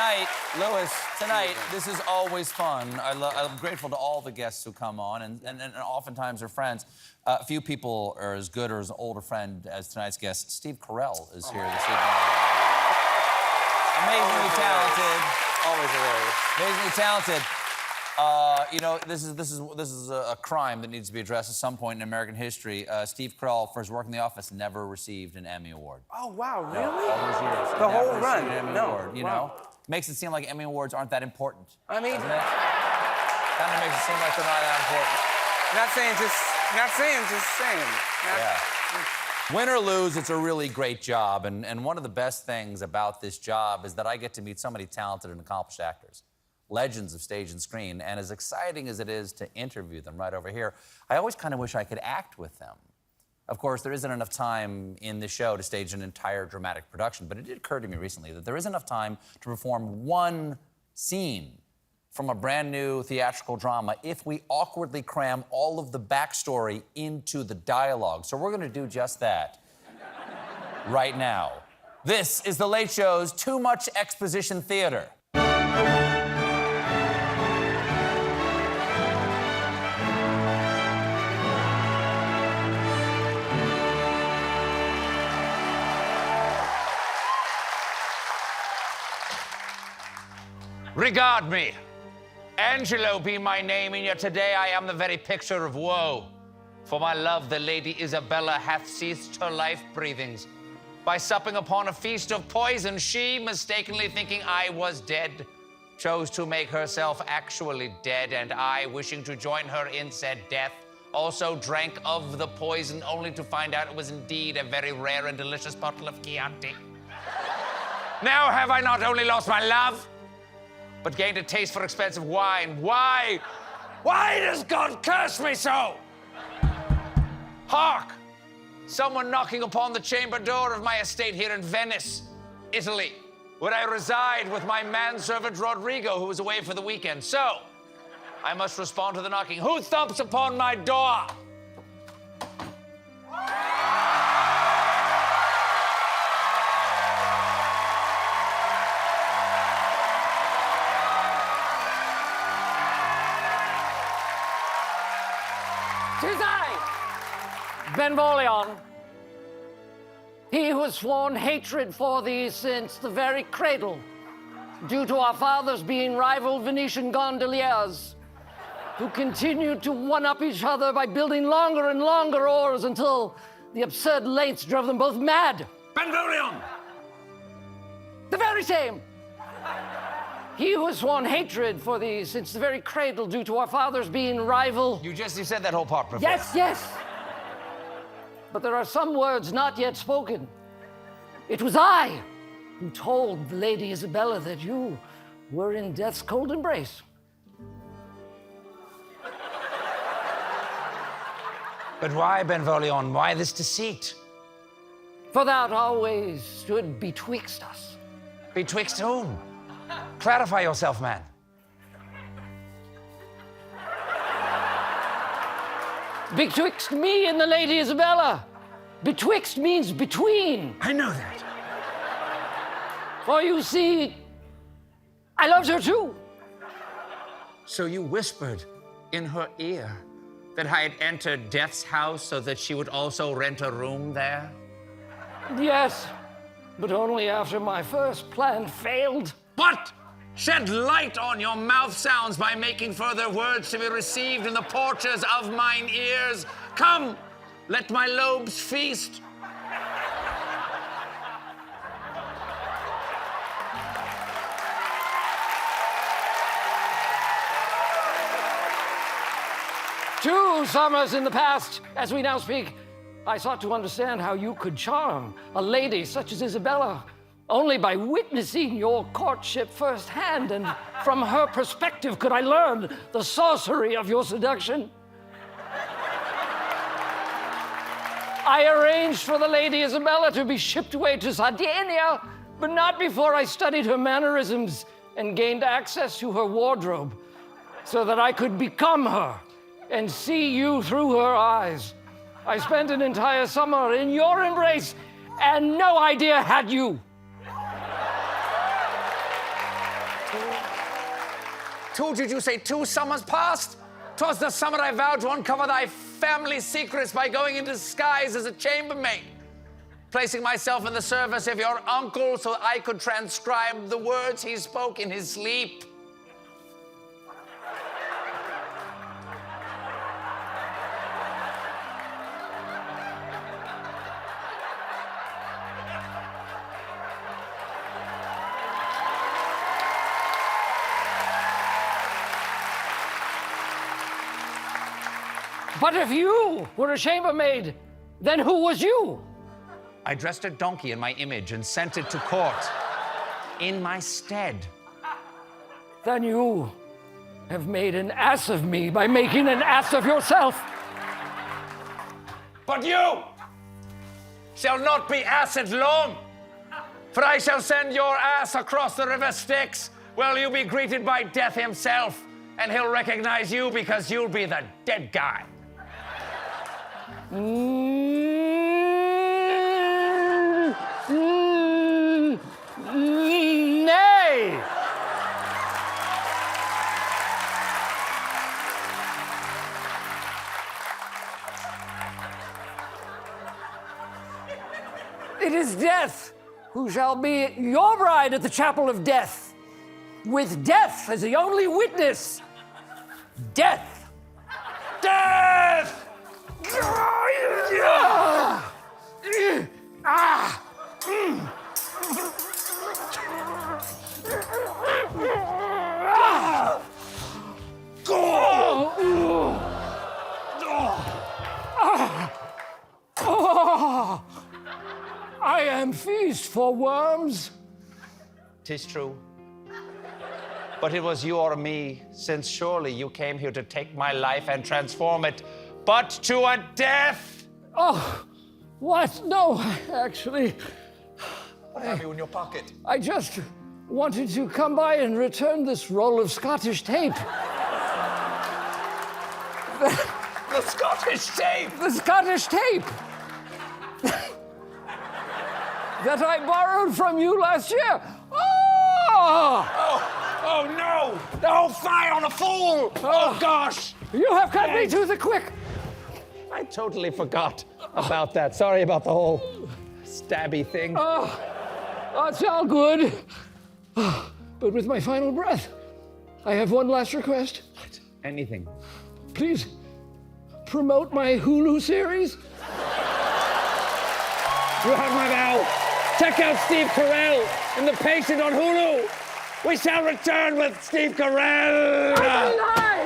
Tonight, Louis, this is always fun. I'm grateful to all the guests who come on, and oftentimes they're friends. Few people are as good or as old a friend as tonight's guest. Steve Carell is here this evening. Amazingly talented. Always hilarious. Amazingly talented. You know, this is a crime that needs to be addressed at some point in American history. Steve Carell, for his work in The Office, never received an Emmy Award. Oh, wow, really? All those years. The whole never run? received an Emmy Award, you know? Makes it seem like Emmy Awards aren't that important. I mean... Doesn't it? Kind of makes it seem like they're not that important. Not saying. Yeah. Win or lose, it's a really great job. And one of the best things about this job is that I get to meet so many talented and accomplished actors. Legends of stage and screen, and as exciting as it is to interview them right over here, I always kind of wish I could act with them. Of course, there isn't enough time in the show to stage an entire dramatic production, but it did occur to me recently that there is enough time to perform one scene from a brand new theatrical drama if we awkwardly cram all of the backstory into the dialogue. So we're gonna do just that right now. This is The Late Show's Too Much Exposition Theatre. Regard me. Angelo be my name, and yet today I am the very picture of woe. For my love, the Lady Isabella, hath ceased her life-breathings. By supping upon a feast of poison, she, mistakenly thinking I was dead, chose to make herself actually dead, and I, wishing to join her in said death, also drank of the poison, only to find out it was indeed a very rare and delicious bottle of Chianti. Now have I not only lost my love, but gained a taste for expensive wine. Why? Why does God curse me so? Hark! Someone knocking upon the chamber door of my estate here in Venice, Italy, where I reside with my manservant Rodrigo, who is away for the weekend. So, I must respond to the knocking. Who thumps upon my door? Tis I, Benvolio, he who has sworn hatred for thee since the very cradle, due to our fathers being rival Venetian gondoliers, who continued to one-up each other by building longer and longer oars until the absurd lengths drove them both mad. Benvolio! The very same. He who has sworn hatred for thee since the very cradle due to our fathers being rival... You said that whole part before. Yes. But there are some words not yet spoken. It was I who told the Lady Isabella that you were in death's cold embrace. But why, Benvolio? Why this deceit? For thou always stood betwixt us. Betwixt whom? Clarify yourself, man. Betwixt me and the Lady Isabella. Betwixt means between. I know that. For you see, I loved her too. So you whispered in her ear that I had entered Death's house so that she would also rent a room there? Yes, but only after my first plan failed. What? Shed light on your mouth sounds by making further words to be received in the porches of mine ears. Come, let my lobes feast. Two summers in the past, as we now speak, I sought to understand how you could charm a lady such as Isabella. Only by witnessing your courtship firsthand, and from her perspective could I learn the sorcery of your seduction. I arranged for the Lady Isabella to be shipped away to Sardinia, but not before I studied her mannerisms and gained access to her wardrobe, so that I could become her and see you through her eyes. I spent an entire summer in your embrace, and no idea had you. 2, did you say 2 summers past? 'Twas the summer I vowed to uncover thy family secrets by going into disguise as a chambermaid, placing myself in the service of your uncle so I could transcribe the words he spoke in his sleep. But if you were a chambermaid, then who was you? I dressed a donkey in my image and sent it to court in my stead. Then you have made an ass of me by making an ass of yourself. But you shall not be assed long, for I shall send your ass across the river Styx, where you'll be greeted by death himself, and he'll recognize you because you'll be the dead guy. Nay! It is death who shall be your bride at the chapel of death, with death as the only witness. Death! Death! I am feast for worms. 'Tis true. But it was you or me, since surely you came here to take my life and transform it, but to a death. Oh, what? No, actually, What have you in your pocket? I just wanted to come by and return this roll of Scottish tape. The Scottish tape! The Scottish tape that I borrowed from you last year. Oh! Oh no! The whole fire on a fool! Oh gosh! You have cut me to the quick. I totally forgot about that. Sorry about the whole stabby thing. It's all good. But with my final breath, I have one last request. Anything. Please promote my Hulu series. You have my vow. Check out Steve Carell in The Patient on Hulu. We shall return with Steve Carell. Nice.